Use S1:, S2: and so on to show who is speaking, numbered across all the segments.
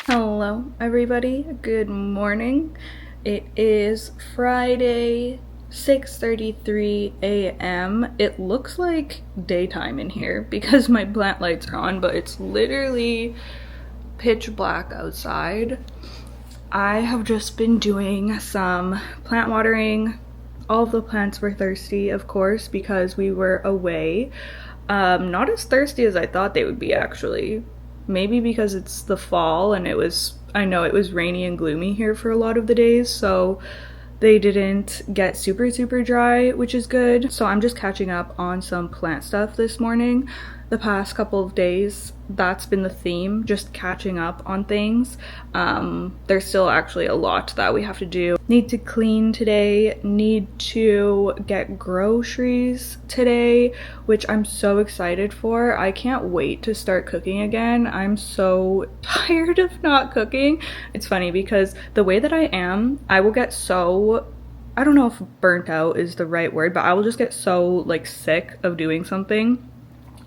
S1: Hello everybody, good morning. It is Friday, 6:33 a.m. It looks like daytime in here because my plant lights are on, but it's literally pitch black outside. I have just been doing some plant watering. All of the plants were thirsty, of course, because we were away. Not as thirsty as I thought they would be, actually. Maybe because it's the fall and I know it was rainy and gloomy here for a lot of the days, so they didn't get super dry, which is good. So I'm just catching up on some plant stuff this morning. the past couple of days. That's been the theme, just catching up on things. There's still actually a lot that we have to do. Need to clean today, need to get groceries today, which I'm so excited for. I can't wait to start cooking again. I'm so tired of not cooking. It's funny because the way that I am, I will get so, I don't know if burnt out is the right word, but I will just get so like sick of doing something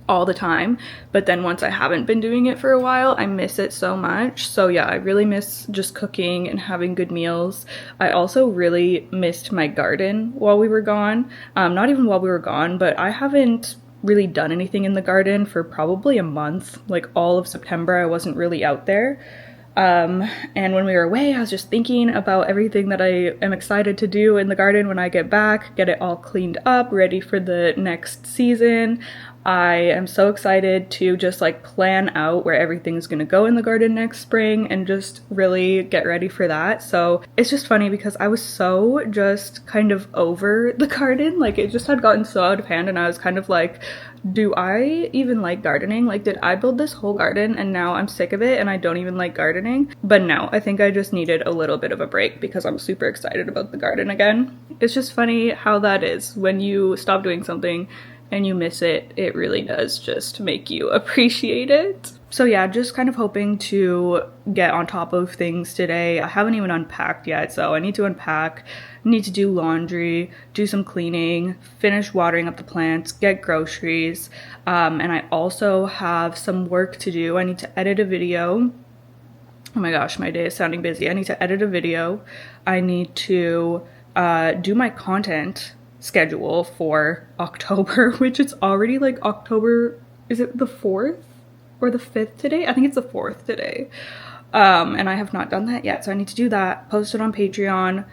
S1: all the time. But then once I haven't been doing it for a while, I miss it so much. So yeah, I really miss just cooking and having good meals. I also really missed my garden while we were gone. Not even while we were gone, but I haven't really done anything in the garden for probably a month. Like all of September, I wasn't really out there. And when we were away, I was just thinking about everything that I am excited to do in the garden when I get back, get it all cleaned up, ready for the next season. I am so excited to just like plan out where everything's gonna go in the garden next spring and just really get ready for that. So it's just funny because I was so just kind of over the garden. Like it just had gotten so out of hand and I was kind of like, do I even like gardening? Like, did I build this whole garden and now I'm sick of it and I don't even like gardening? But no, I think I just needed a little bit of a break because I'm super excited about the garden again. It's just funny how that is. When you stop doing something and you miss it, it really does just make you appreciate it. So yeah, just kind of hoping to get on top of things today. I haven't even unpacked yet, so I need to unpack, need to do laundry, do some cleaning, finish watering up the plants, get groceries, and I also have some work to do. I need to edit a video. Oh my gosh, my day is sounding busy. I need to edit a video. I need to do my content schedule for October, which it's already like October, is it the 4th or the 5th today? I think it's the 4th today. And I have not done that yet, so I need to do that, post it on Patreon,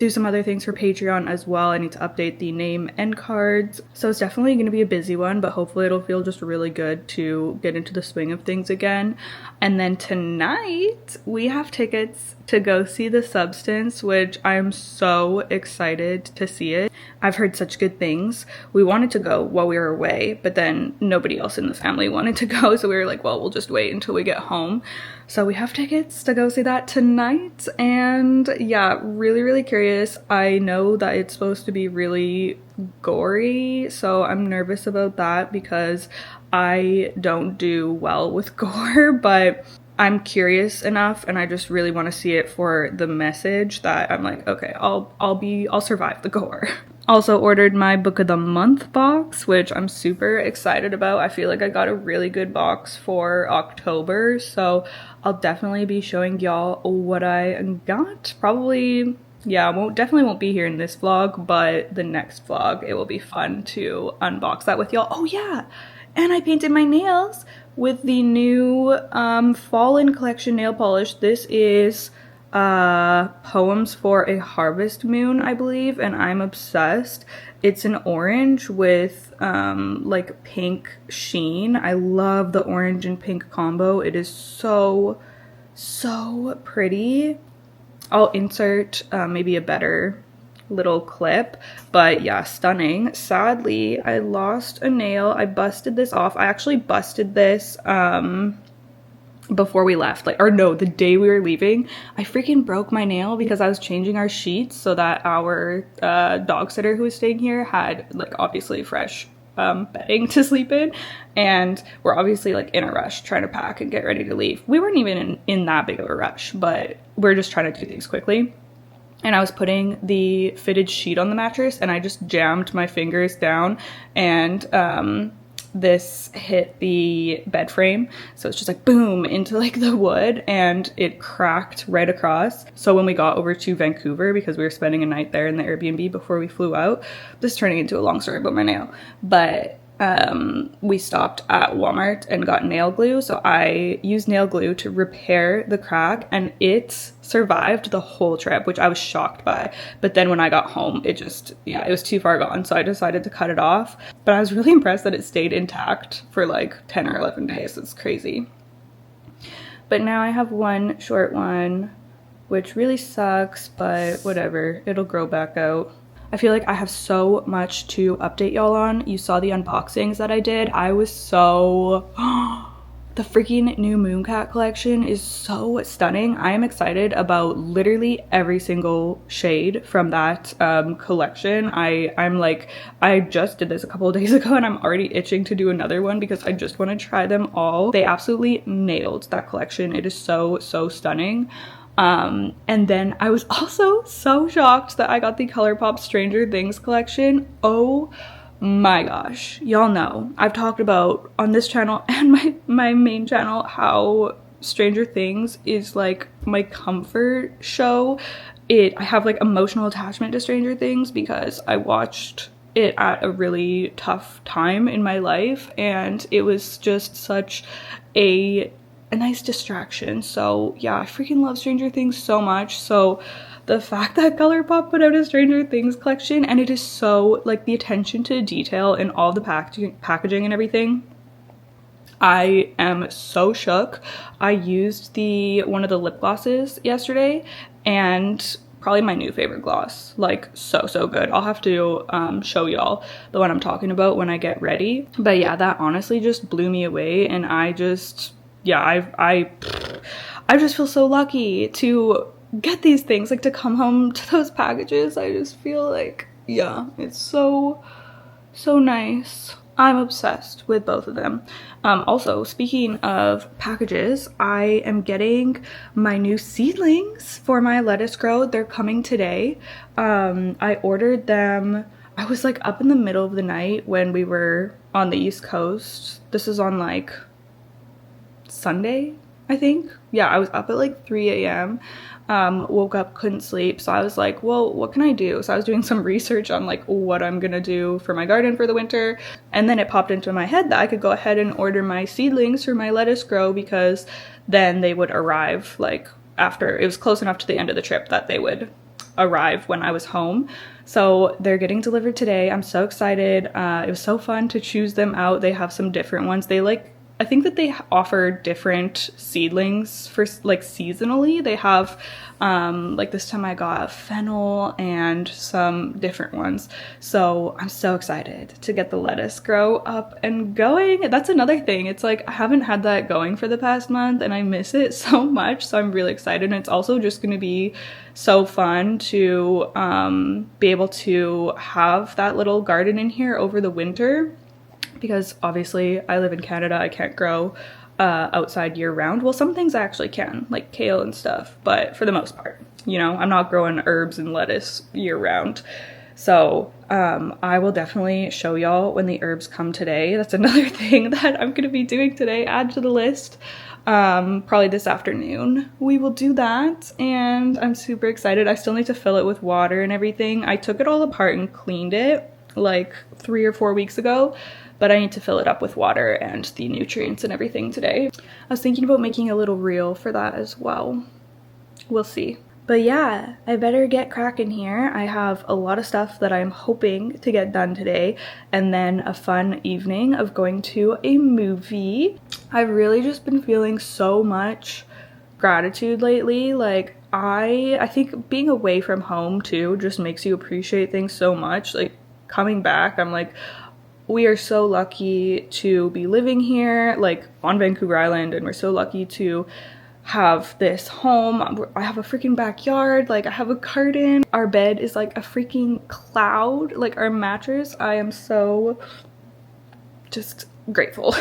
S1: do some other things for Patreon as well. I need to update the name end cards. So it's definitely going to be a busy one, but hopefully it'll feel just really good to get into the swing of things again. And then tonight we have tickets to go see The Substance, which I'm so excited to see it. I've heard such good things. We wanted to go while we were away, but then nobody else in the family wanted to go, so we were like, well, we'll just wait until we get home. So we have tickets to go see that tonight, and yeah, really curious. I know that it's supposed to be really gory, so I'm nervous about that because I don't do well with gore, but I'm curious enough and I just really want to see it for the message that I'm like, okay, I'll survive the gore. Also ordered my book of the month box, which I'm super excited about. I feel like I got a really good box for October, so I'll definitely be showing y'all what I got. Probably, yeah, definitely won't be here in this vlog, but the next vlog, it will be fun to unbox that with y'all. Oh yeah, and I painted my nails with the new Fallen Collection nail polish. This is Poems for a Harvest Moon, I believe, and I'm obsessed. It's an orange with like pink sheen. I love the orange and pink combo. It is so pretty. I'll insert maybe a better little clip, but yeah, stunning. Sadly, I lost a nail. I busted this off. I actually busted this before we left, like, or no, the day we were leaving. I freaking broke my nail because I was changing our sheets so that our dog sitter who was staying here had like obviously fresh bedding to sleep in, and we're obviously like in a rush trying to pack and get ready to leave. We weren't even in that big of a rush, but we're just trying to do things quickly. And I was putting the fitted sheet on the mattress and I just jammed my fingers down, and this hit the bed frame, so it's just like boom into like the wood, and it cracked right across. So when we got over to Vancouver, because we were spending a night there in the Airbnb before we flew out, this is turning into a long story about my nail, but we stopped at Walmart and got nail glue. So I used nail glue to repair the crack, and it survived the whole trip, which I was shocked by. But then when I got home, it just, yeah, it was too far gone, so I decided to cut it off. But I was really impressed that it stayed intact for like 10 or 11 days. It's crazy. But now I have one short one, which really sucks, but whatever, it'll grow back out. I feel like I have so much to update y'all on. You saw the unboxings that I did. I was so the freaking new mooncat collection is so stunning. I am excited about literally every single shade from that collection. I'm like, I just did this a couple of days ago and I'm already itching to do another one because I just want to try them all. They absolutely nailed that collection. It is so stunning. And then I was also so shocked that I got the ColourPop Stranger Things collection. Oh my gosh, y'all know I've talked about on this channel and my main channel how Stranger Things is like my comfort show. I have like emotional attachment to Stranger Things because I watched it at a really tough time in my life and it was just such a nice distraction. So yeah, I freaking love Stranger Things so much. So the fact that ColourPop put out a Stranger Things collection and it is so like the attention to detail in all the packaging and everything, I am so shook. I used one of the lip glosses yesterday and probably my new favorite gloss. Like so good. I'll have to show y'all the one I'm talking about when I get ready. But yeah, that honestly just blew me away and I just, yeah, I just feel so lucky to get these things, like to come home to those packages. I just feel like, yeah, it's so nice. I'm obsessed with both of them. Also, speaking of packages, I am getting my new seedlings for my lettuce grow. They're coming today. I ordered them. I was like up in the middle of the night when we were on the East Coast. This is on like Sunday, I think. Yeah, I was up at like 3 a.m. Woke up, couldn't sleep. So I was like, well, what can I do? So I was doing some research on like what I'm gonna do for my garden for the winter. And then it popped into my head that I could go ahead and order my seedlings for my lettuce grow because then they would arrive like after, it was close enough to the end of the trip that they would arrive when I was home. So they're getting delivered today. I'm so excited. It was so fun to choose them out. They have some different ones. They like, I think that they offer different seedlings for like seasonally. They have like this time I got a fennel and some different ones. So I'm so excited to get the lettuce grow up and going. That's another thing. It's like I haven't had that going for the past month and I miss it so much. So I'm really excited. And it's also just going to be so fun to be able to have that little garden in here over the winter. Because obviously I live in Canada, I can't grow outside year round. Well, some things I actually can, like kale and stuff, but for the most part, you know, I'm not growing herbs and lettuce year round. So I will definitely show y'all when the herbs come today. That's another thing that I'm gonna be doing today, add to the list. Probably this afternoon we will do that and I'm super excited. I still need to fill it with water and everything. I took it all apart and cleaned it like 3 or 4 weeks ago, but I need to fill it up with water and the nutrients and everything today. I was thinking about making a little reel for that as well. We'll see. But yeah, I better get cracking here. I have a lot of stuff that I'm hoping to get done today and then a fun evening of going to a movie. I've really just been feeling so much gratitude lately. Like I think being away from home too just makes you appreciate things so much. Like coming back, I'm like, we are so lucky to be living here, like on Vancouver Island, and we're so lucky to have this home. I have a freaking backyard, like I have a garden. Our bed is like a freaking cloud, like our mattress. I am so just grateful.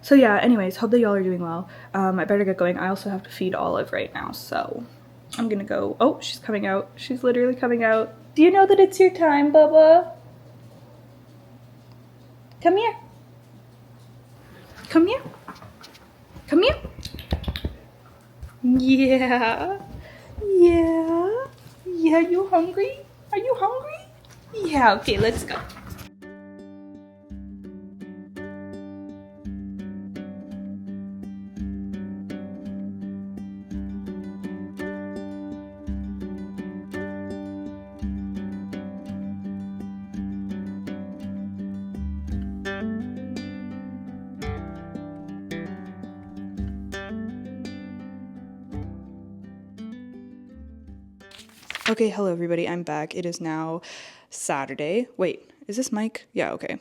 S1: So yeah, anyways, hope that y'all are doing well. I better get going. I also have to feed Olive right now, so I'm gonna go. Oh, she's coming out. She's literally coming out. Do you know that it's your time, Bubba? Come here. Come here. Come here. Yeah. Yeah. Yeah, you hungry? Are you hungry? Yeah, okay, let's go. Okay, hello everybody, I'm back. It is now Saturday. Wait, is this Mike? Yeah, okay.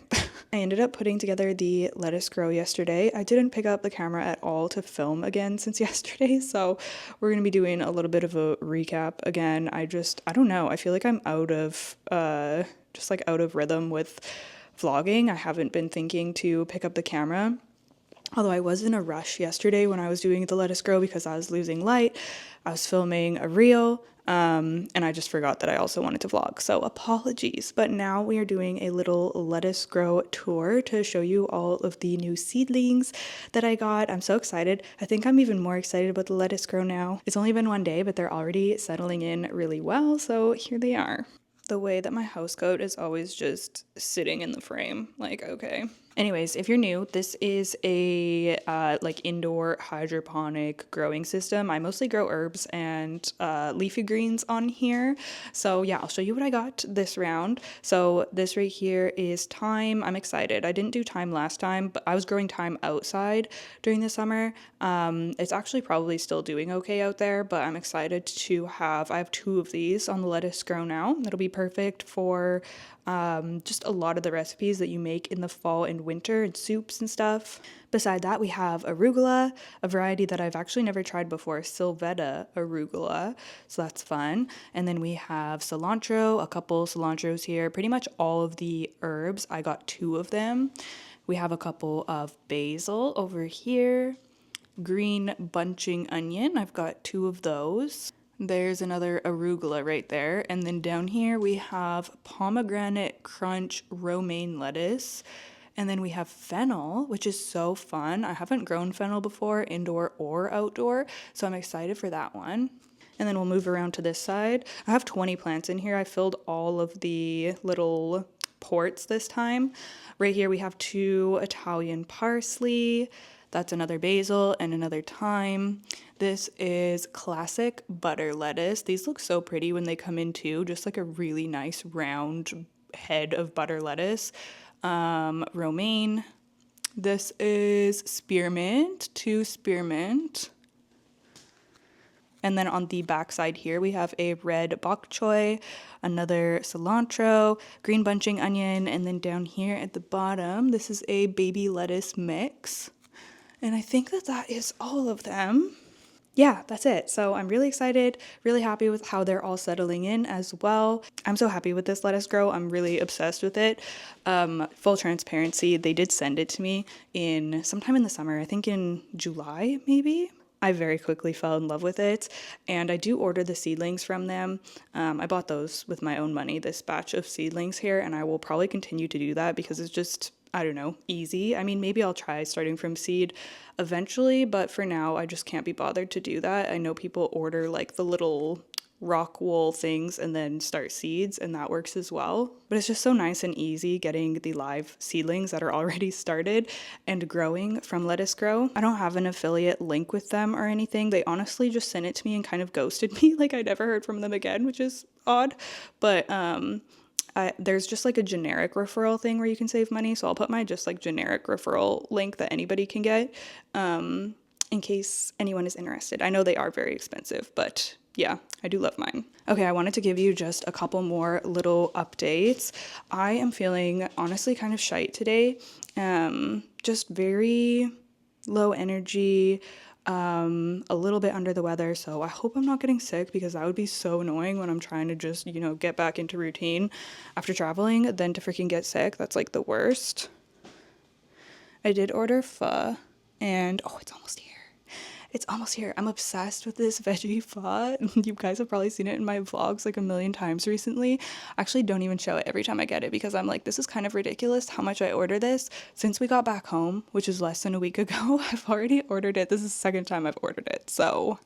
S1: I ended up putting together the lettuce grow yesterday. I didn't pick up the camera at all to film again since yesterday, so we're going to be doing a little bit of a recap again. I don't know. I feel like I'm out of out of rhythm with vlogging. I haven't been thinking to pick up the camera. Although I was in a rush yesterday when I was doing the lettuce grow because I was losing light. I was filming a reel, and I just forgot that I also wanted to vlog. So apologies. But now we are doing a little lettuce grow tour to show you all of the new seedlings that I got. I'm so excited. I think I'm even more excited about the lettuce grow now. It's only been one day, but they're already settling in really well. So here they are. The way that my housecoat is always just sitting in the frame. Like, okay. Anyways, if you're new, this is a indoor hydroponic growing system. I mostly grow herbs and leafy greens on here. So yeah, I'll show you what I got this round. So this right here is thyme. I'm excited. I didn't do thyme last time, but I was growing thyme outside during the summer. It's actually probably still doing okay out there, but I'm excited to I have 2 of these on the lettuce grow now. That'll be perfect for just a lot of the recipes that you make in the fall and winter and soups and stuff. Beside that, we have arugula, a variety that I've actually never tried before, Sylvetta arugula, so that's fun. And then we have cilantro, a couple cilantros here, pretty much all of the herbs. I got 2 of them. We have a couple of basil over here, green bunching onion, I've got 2 of those. There's another arugula right there. And then down here we have pomegranate crunch romaine lettuce. And then we have fennel, which is so fun. I haven't grown fennel before, indoor or outdoor, so I'm excited for that one. And then we'll move around to this side. I have 20 plants in here. I filled all of the little ports this time. Right here we have 2 Italian parsley. That's another basil and another thyme. This is classic butter lettuce. These look so pretty when they come in too, just like a really nice round head of butter lettuce. Romaine. This is spearmint, 2 spearmint. And then on the back side here, we have a red bok choy, another cilantro, green bunching onion, and then down here at the bottom, this is a baby lettuce mix. And I think that is all of them. Yeah, that's it. So I'm really excited, really happy with how they're all settling in as well. I'm so happy with this lettuce grow. I'm really obsessed with it. Full transparency, they did send it to me sometime in the summer, I think in July maybe. I very quickly fell in love with it, and I do order the seedlings from them. I bought those with my own money, this batch of seedlings here, and I will probably continue to do that because it's just, I don't know, easy. I mean, maybe I'll try starting from seed eventually, but for now, I just can't be bothered to do that. I know people order like the little rock wool things and then start seeds, and that works as well. But it's just so nice and easy getting the live seedlings that are already started and growing from Lettuce Grow. I don't have an affiliate link with them or anything. They honestly just sent it to me and kind of ghosted me. Like I never heard from them again, which is odd. But there's just like a generic referral thing where you can save money. So I'll put my just like generic referral link that anybody can get in case anyone is interested. I know they are very expensive, but yeah, I do love mine. Okay, I wanted to give you just a couple more little updates. I am feeling honestly kind of shite today. Just very low energy, a little bit under the weather. So I hope I'm not getting sick because that would be so annoying when I'm trying to just, get back into routine after traveling, then to freaking get sick. That's like the worst. I did order pho and it's almost here. It's almost here. I'm obsessed with this veggie pho. You guys have probably seen it in my vlogs like a million times recently. I actually don't even show it every time I get it because I'm like, this is kind of ridiculous how much I order this. Since we got back home, which is less than a week ago, I've already ordered it. This is the second time I've ordered it. So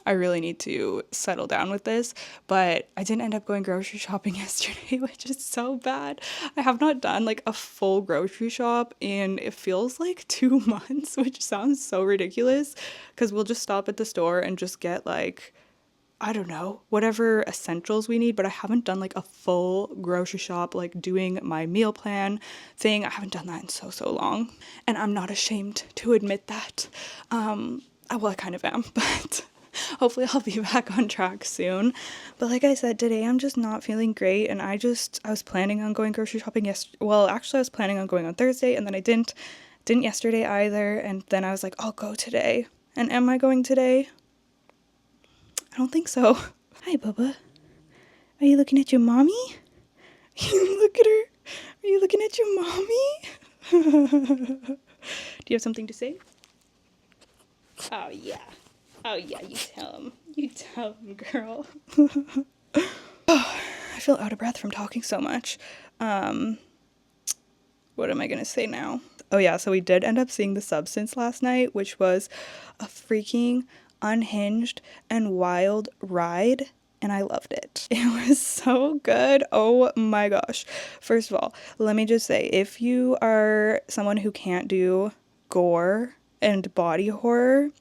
S1: I really need to settle down with this, but I didn't end up going grocery shopping yesterday, which is so bad. I have not done like a full grocery shop in it feels like 2 months, which sounds so ridiculous because we'll just stop at the store and just get like, I don't know, whatever essentials we need, but I haven't done like a full grocery shop, like doing my meal plan thing. I haven't done that in so long, and I'm not ashamed to admit that. Well, I kind of am, but Hopefully I'll be back on track soon. But like I said, today I'm just not feeling great, and I was planning on going grocery shopping yesterday. Well, actually I was planning on going on Thursday, and then I didn't yesterday either, and then I was like, I'll go today. And am I going today? I don't think so. Hi, Bubba. Are you looking at your mommy? Look at her. Are you looking at your mommy? Do you have something to say? Oh, yeah. Oh, yeah, you tell him. You tell him, girl. Oh, I feel out of breath from talking so much. What am I gonna say now? Oh, yeah, so we did end up seeing The Substance last night, which was a freaking unhinged and wild ride, and I loved it. It was so good. Oh my gosh. First of all, let me just say, if you are someone who can't do gore and body horror,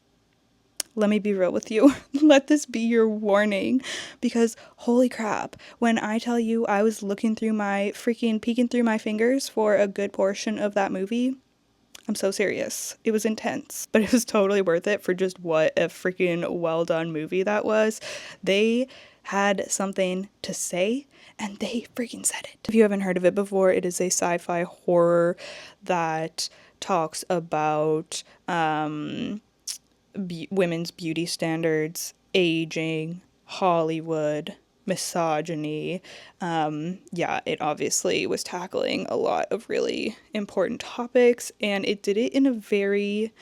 S1: let me be real with you. Let this be your warning, because holy crap, when I tell you I was peeking through my fingers for a good portion of that movie, I'm so serious. It was intense, but it was totally worth it for just what a freaking well done movie that was. They had something to say, and they freaking said it. If you haven't heard of it before, it is a sci-fi horror that talks about women's beauty standards, aging, Hollywood, misogyny. It obviously was tackling a lot of really important topics, and it did it in a very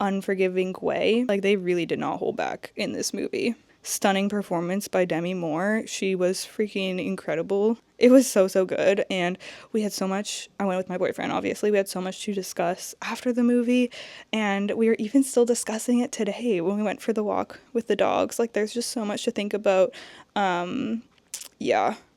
S1: unforgiving way. Like, they really did not hold back in this movie. Stunning performance by Demi Moore. She was freaking incredible. It was so good, and we had so much. I went with my boyfriend, obviously. We had so much to discuss after the movie, and we were even still discussing it today when we went for the walk with the dogs. Like, there's just so much to think about.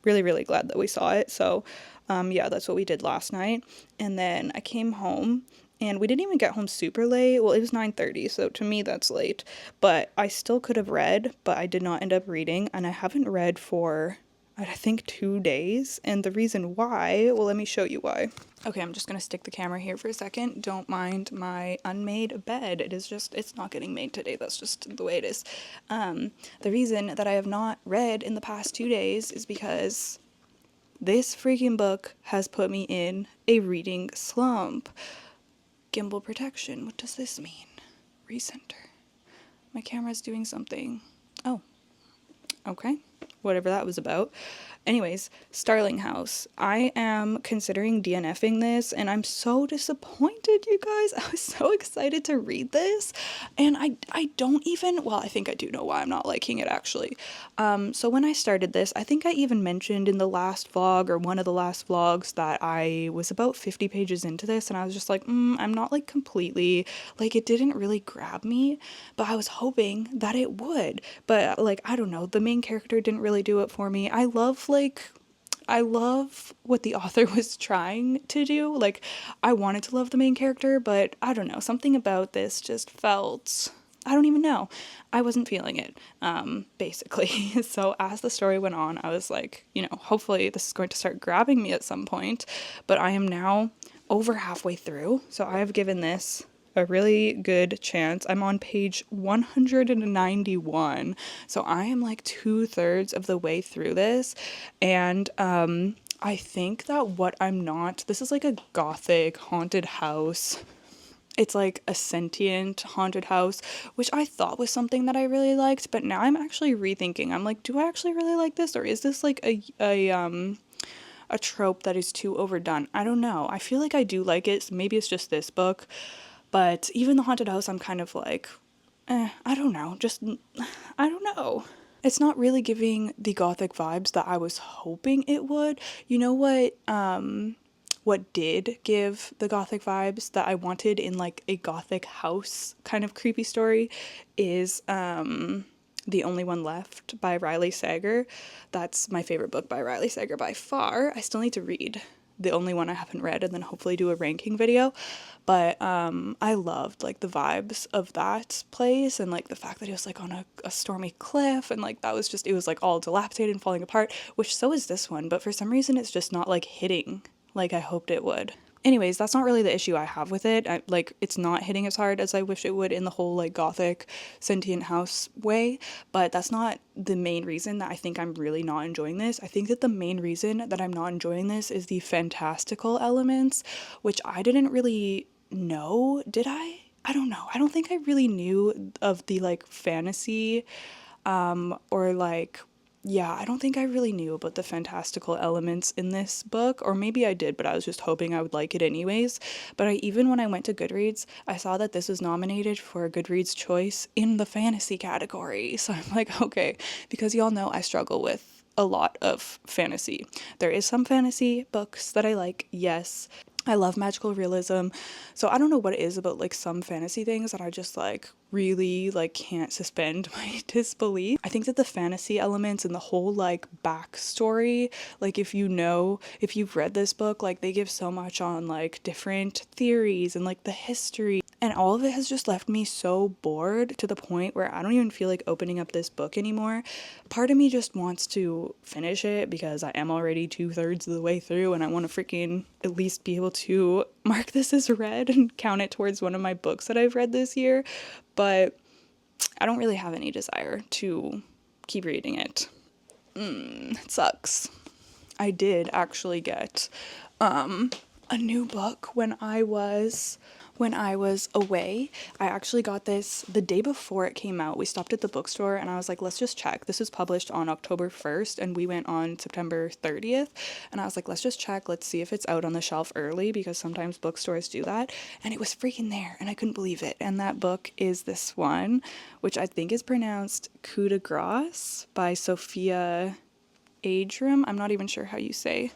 S1: Really glad that we saw it. So that's what we did last night. And then I came home, and we didn't even get home super late. Well, it was 9:30, so to me that's late. But I still could have read, but I did not end up reading, and I haven't read for, I think, 2 days. And the reason why, well, let me show you why. Okay, I'm just gonna stick the camera here for a second. Don't mind my unmade bed. It's not getting made today. That's just the way it is. The reason that I have not read in the past 2 days is because this freaking book has put me in a reading slump. Gimbal protection. What does this mean? Recenter. My camera's doing something. Oh. Okay. Whatever that was about. Anyways, Starling House. I am considering DNFing this, and I'm so disappointed, you guys. I was so excited to read this, and I don't even, well, I think I do know why I'm not liking it, actually. So when I started this, I think I even mentioned in the last vlog, or one of the last vlogs, that I was about 50 pages into this, and I was just like, I'm not, like, completely, like, it didn't really grab me, but I was hoping that it would. But, like, I don't know, the main character didn't really do it for me. I love what the author was trying to do. Like, I wanted to love the main character, but I don't know, something about this just felt, I don't even know. I wasn't feeling it, basically. So as the story went on, I was like, hopefully this is going to start grabbing me at some point, but I am now over halfway through, so I have given this a really good chance. I'm on page 191, so I am like 2/3 of the way through this, and I think that this is like a gothic haunted house. It's like a sentient haunted house, which I thought was something that I really liked, but now I'm actually rethinking. I'm like, do I actually really like this, or is this like a trope that is too overdone? I don't know. I feel like I do like it. So maybe it's just this book. But even the haunted house, I'm kind of like, I don't know. I don't know. It's not really giving the gothic vibes that I was hoping it would. You know what did give the gothic vibes that I wanted in like a gothic house kind of creepy story is The Only One Left by Riley Sager. That's my favorite book by Riley Sager by far. I still need to read the only one I haven't read, and then hopefully do a ranking video. But I loved like the vibes of that place, and like the fact that it was like on a stormy cliff, and like it was like all dilapidated and falling apart, which so is this one, but for some reason it's just not like hitting like I hoped it would. Anyways, that's not really the issue I have with it. It's not hitting as hard as I wish it would in the whole like gothic sentient house way, but that's not the main reason that I think I'm really not enjoying this. I think that the main reason that I'm not enjoying this is the fantastical elements, which I didn't really know. Did I? I don't know. I don't think I really knew of the like fantasy or like yeah, I don't think I really knew about the fantastical elements in this book, or maybe I did, but I was just hoping I would like it anyways. But even when I went to Goodreads, I saw that this was nominated for a Goodreads choice in the fantasy category. So I'm like, okay, because y'all know I struggle with a lot of fantasy. There is some fantasy books that I like, yes. I love magical realism. So I don't know what it is about like some fantasy things that I just like really like can't suspend my disbelief. I think that the fantasy elements and the whole like backstory, like if you've read this book, like they give so much on like different theories and like the history, and all of it has just left me so bored to the point where I don't even feel like opening up this book anymore. Part of me just wants to finish it because I am already 2/3 of the way through and I want to freaking at least be able to mark this as read and count it towards one of my books that I've read this year. But I don't really have any desire to keep reading it. It sucks. I did actually get a new book when I was away. I actually got this the day before it came out. We stopped at the bookstore and I was like, let's just check. This was published on October 1st and we went on September 30th. And I was like, let's just check. Let's see if it's out on the shelf early because sometimes bookstores do that. And it was freaking there and I couldn't believe it. And that book is this one, which I think is pronounced Coup de Grace by Sophia Adram. I'm not even sure how you say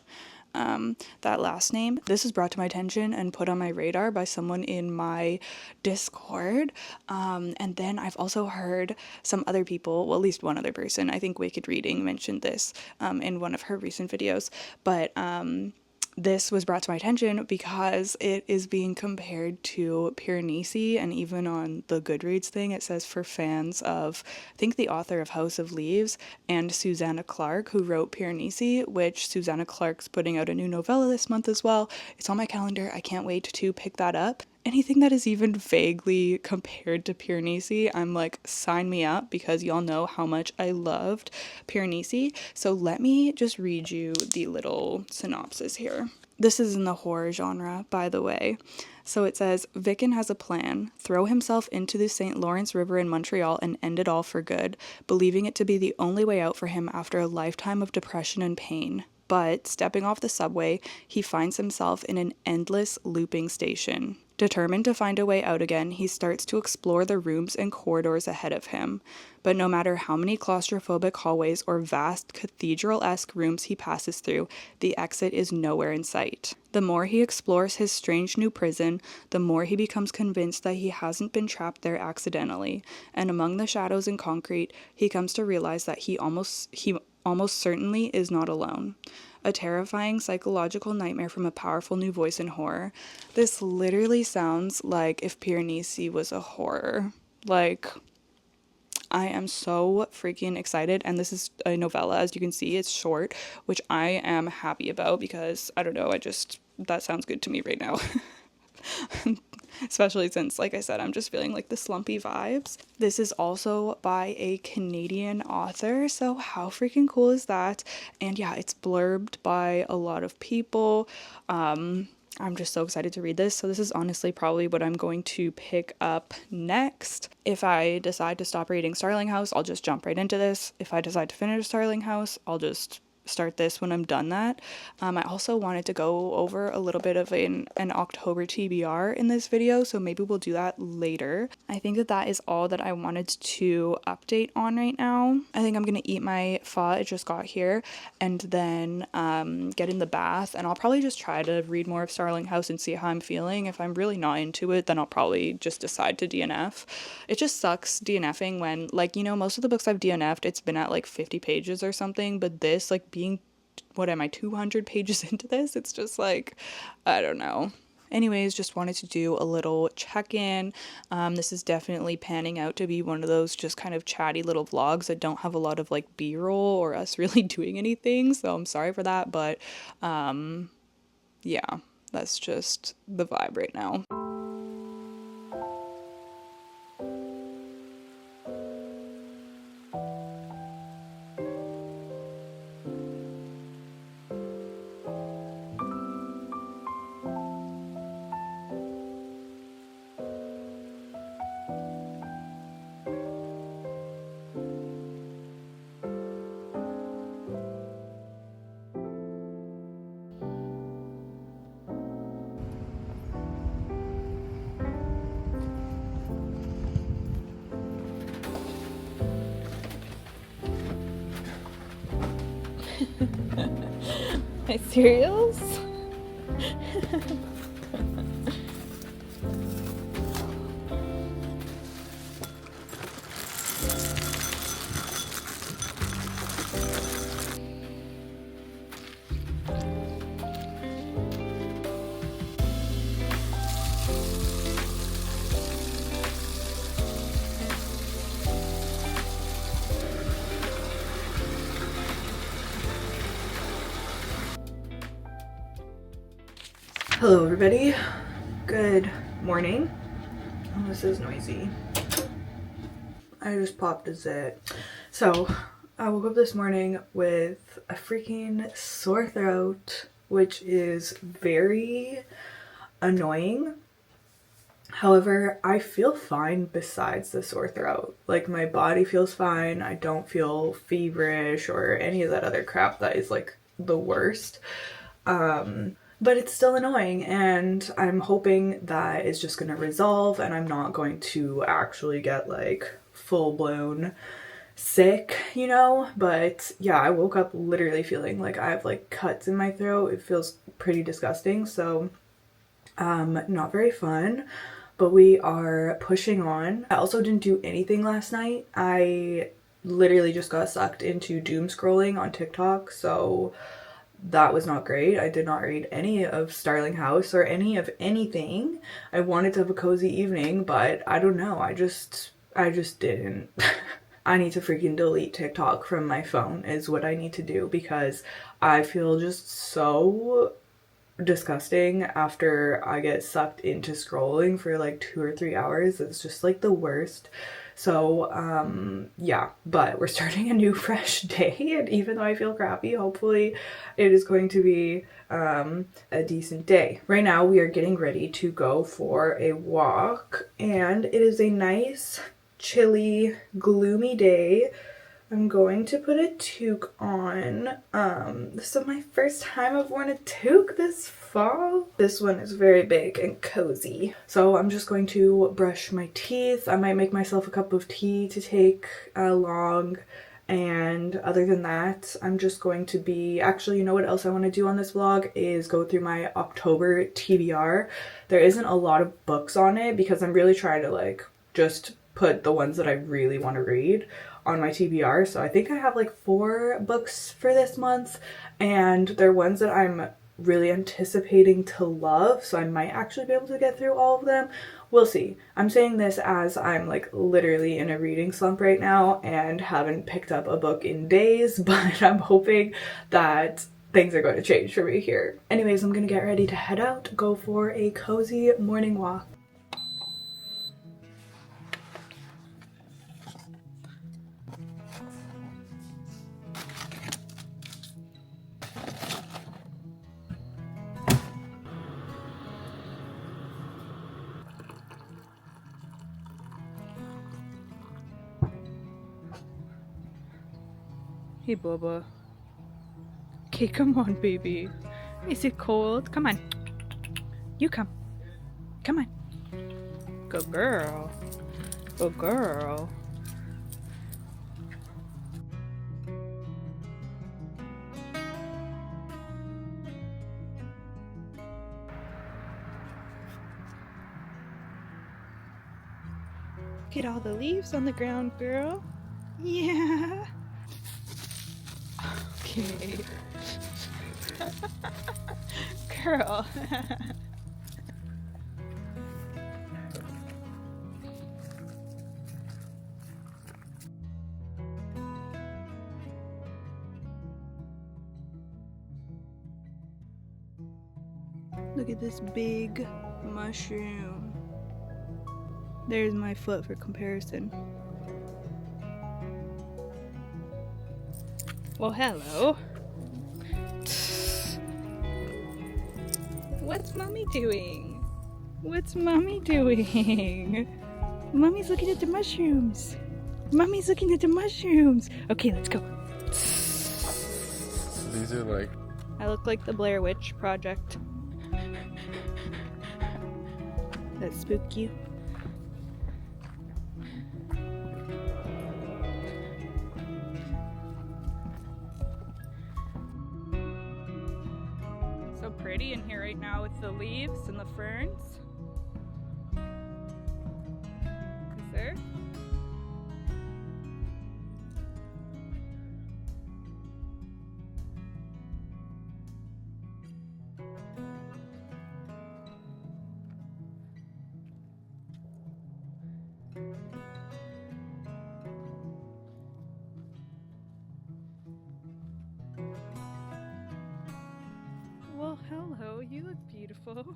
S1: that last name. This was brought to my attention and put on my radar by someone in my Discord. And then I've also heard some other people, well, at least one other person, I think Wicked Reading mentioned this in one of her recent videos, but this was brought to my attention because it is being compared to Piranesi, and even on the Goodreads thing it says for fans of, I think, the author of House of Leaves and Susanna Clarke, who wrote Piranesi, which Susanna Clarke's putting out a new novella this month as well. It's on my calendar. I can't wait to pick that up. Anything that is even vaguely compared to Piranesi, I'm like, sign me up, because y'all know how much I loved Piranesi. So let me just read you the little synopsis here. This is in the horror genre, by the way. So it says, Vicken has a plan. Throw himself into the St. Lawrence River in Montreal and end it all for good, believing it to be the only way out for him after a lifetime of depression and pain. But, stepping off the subway, he finds himself in an endless looping station. Determined to find a way out again, he starts to explore the rooms and corridors ahead of him. But no matter how many claustrophobic hallways or vast cathedral-esque rooms he passes through, the exit is nowhere in sight. The more he explores his strange new prison, the more he becomes convinced that he hasn't been trapped there accidentally. And among the shadows and concrete, he comes to realize that he almost certainly is not alone. A terrifying psychological nightmare from a powerful new voice in horror. This literally sounds like if Piranesi was a horror. Like, I am so freaking excited, and this is a novella, as you can see. It's short, which I am happy about because, I don't know, that sounds good to me right now. Especially since, like I said, I'm just feeling like the slumpy vibes. This is also by a Canadian author, so how freaking cool is that? And yeah, it's blurbed by a lot of people. I'm just so excited to read this. So this is honestly probably what I'm going to pick up next. If I decide to stop reading Starling House, I'll just jump right into this. If I decide to finish Starling House, I'll just start this when I'm done that. I also wanted to go over a little bit of an October TBR in this video, so maybe we'll do that later. I think that is all that I wanted to update on right now. I think I'm gonna eat my pho, it just got here, and then get in the bath, and I'll probably just try to read more of Starling House and see how I'm feeling. If I'm really not into it, then I'll probably just decide to DNF. It just sucks DNFing when, like, you know, most of the books I've DNF'd, it's been at like 50 pages or something, but this, like, being, what am I, 200 pages into this? It's just like, I don't know. Anyways, just wanted to do a little check-in. This is definitely panning out to be one of those just kind of chatty little vlogs that don't have a lot of like b-roll or us really doing anything, so I'm sorry for that, but yeah. That's just the vibe right now. My cereals? Hello everybody, good morning. Oh, this is noisy. I just popped a zit. So I woke up this morning with a freaking sore throat, which is very annoying. However, I feel fine besides the sore throat. Like, my body feels fine. I don't feel feverish or any of that other crap that is like the worst. But it's still annoying, and I'm hoping that it's just gonna resolve and I'm not going to actually get like full-blown sick, you know? But yeah, I woke up literally feeling like I have like cuts in my throat. It feels pretty disgusting, so not very fun, but we are pushing on. I also didn't do anything last night. I literally just got sucked into doom scrolling on TikTok, so that was not great. I did not read any of Starling House or any of anything. I wanted to have a cozy evening, but I don't know. I just didn't. I need to freaking delete TikTok from my phone is what I need to do, because I feel just so disgusting after I get sucked into scrolling for like 2 or 3 hours. It's just like the worst. So yeah, but we're starting a new fresh day, and even though I feel crappy, hopefully it is going to be a decent day. Right now we are getting ready to go for a walk, and it is a nice, chilly, gloomy day. I'm going to put a toque on. This is my first time I've worn a toque this fall. This one is very big and cozy. So I'm just going to brush my teeth. I might make myself a cup of tea to take along. And other than that, I'm just going to be... Actually, you know what else I want to do on this vlog is go through my October TBR. There isn't a lot of books on it because I'm really trying to like just put the ones that I really want to read on my TBR. So I think I have like 4 books for this month, and they're ones that I'm really anticipating to love, so I might actually be able to get through all of them. We'll see. I'm saying this as I'm like literally in a reading slump right now and haven't picked up a book in days, but I'm hoping that things are going to change for me here. Anyways, I'm gonna get ready to head out, go for a cozy morning walk. Hey, Bubba. Okay, come on, baby. Is it cold? Come on. You come. Come on. Good girl. Good girl. Get all the leaves on the ground, girl. Yeah. Okay. Girl. Look at this big mushroom. There's my foot for comparison. Well, hello. What's Mommy doing? What's Mommy doing? Mommy's looking at the mushrooms. Mommy's looking at the mushrooms. Okay, let's go.
S2: These are like...
S1: I look like the Blair Witch Project. That spook you? So pretty in here right now with the leaves and the ferns. Is there? Well, hello, you look beautiful.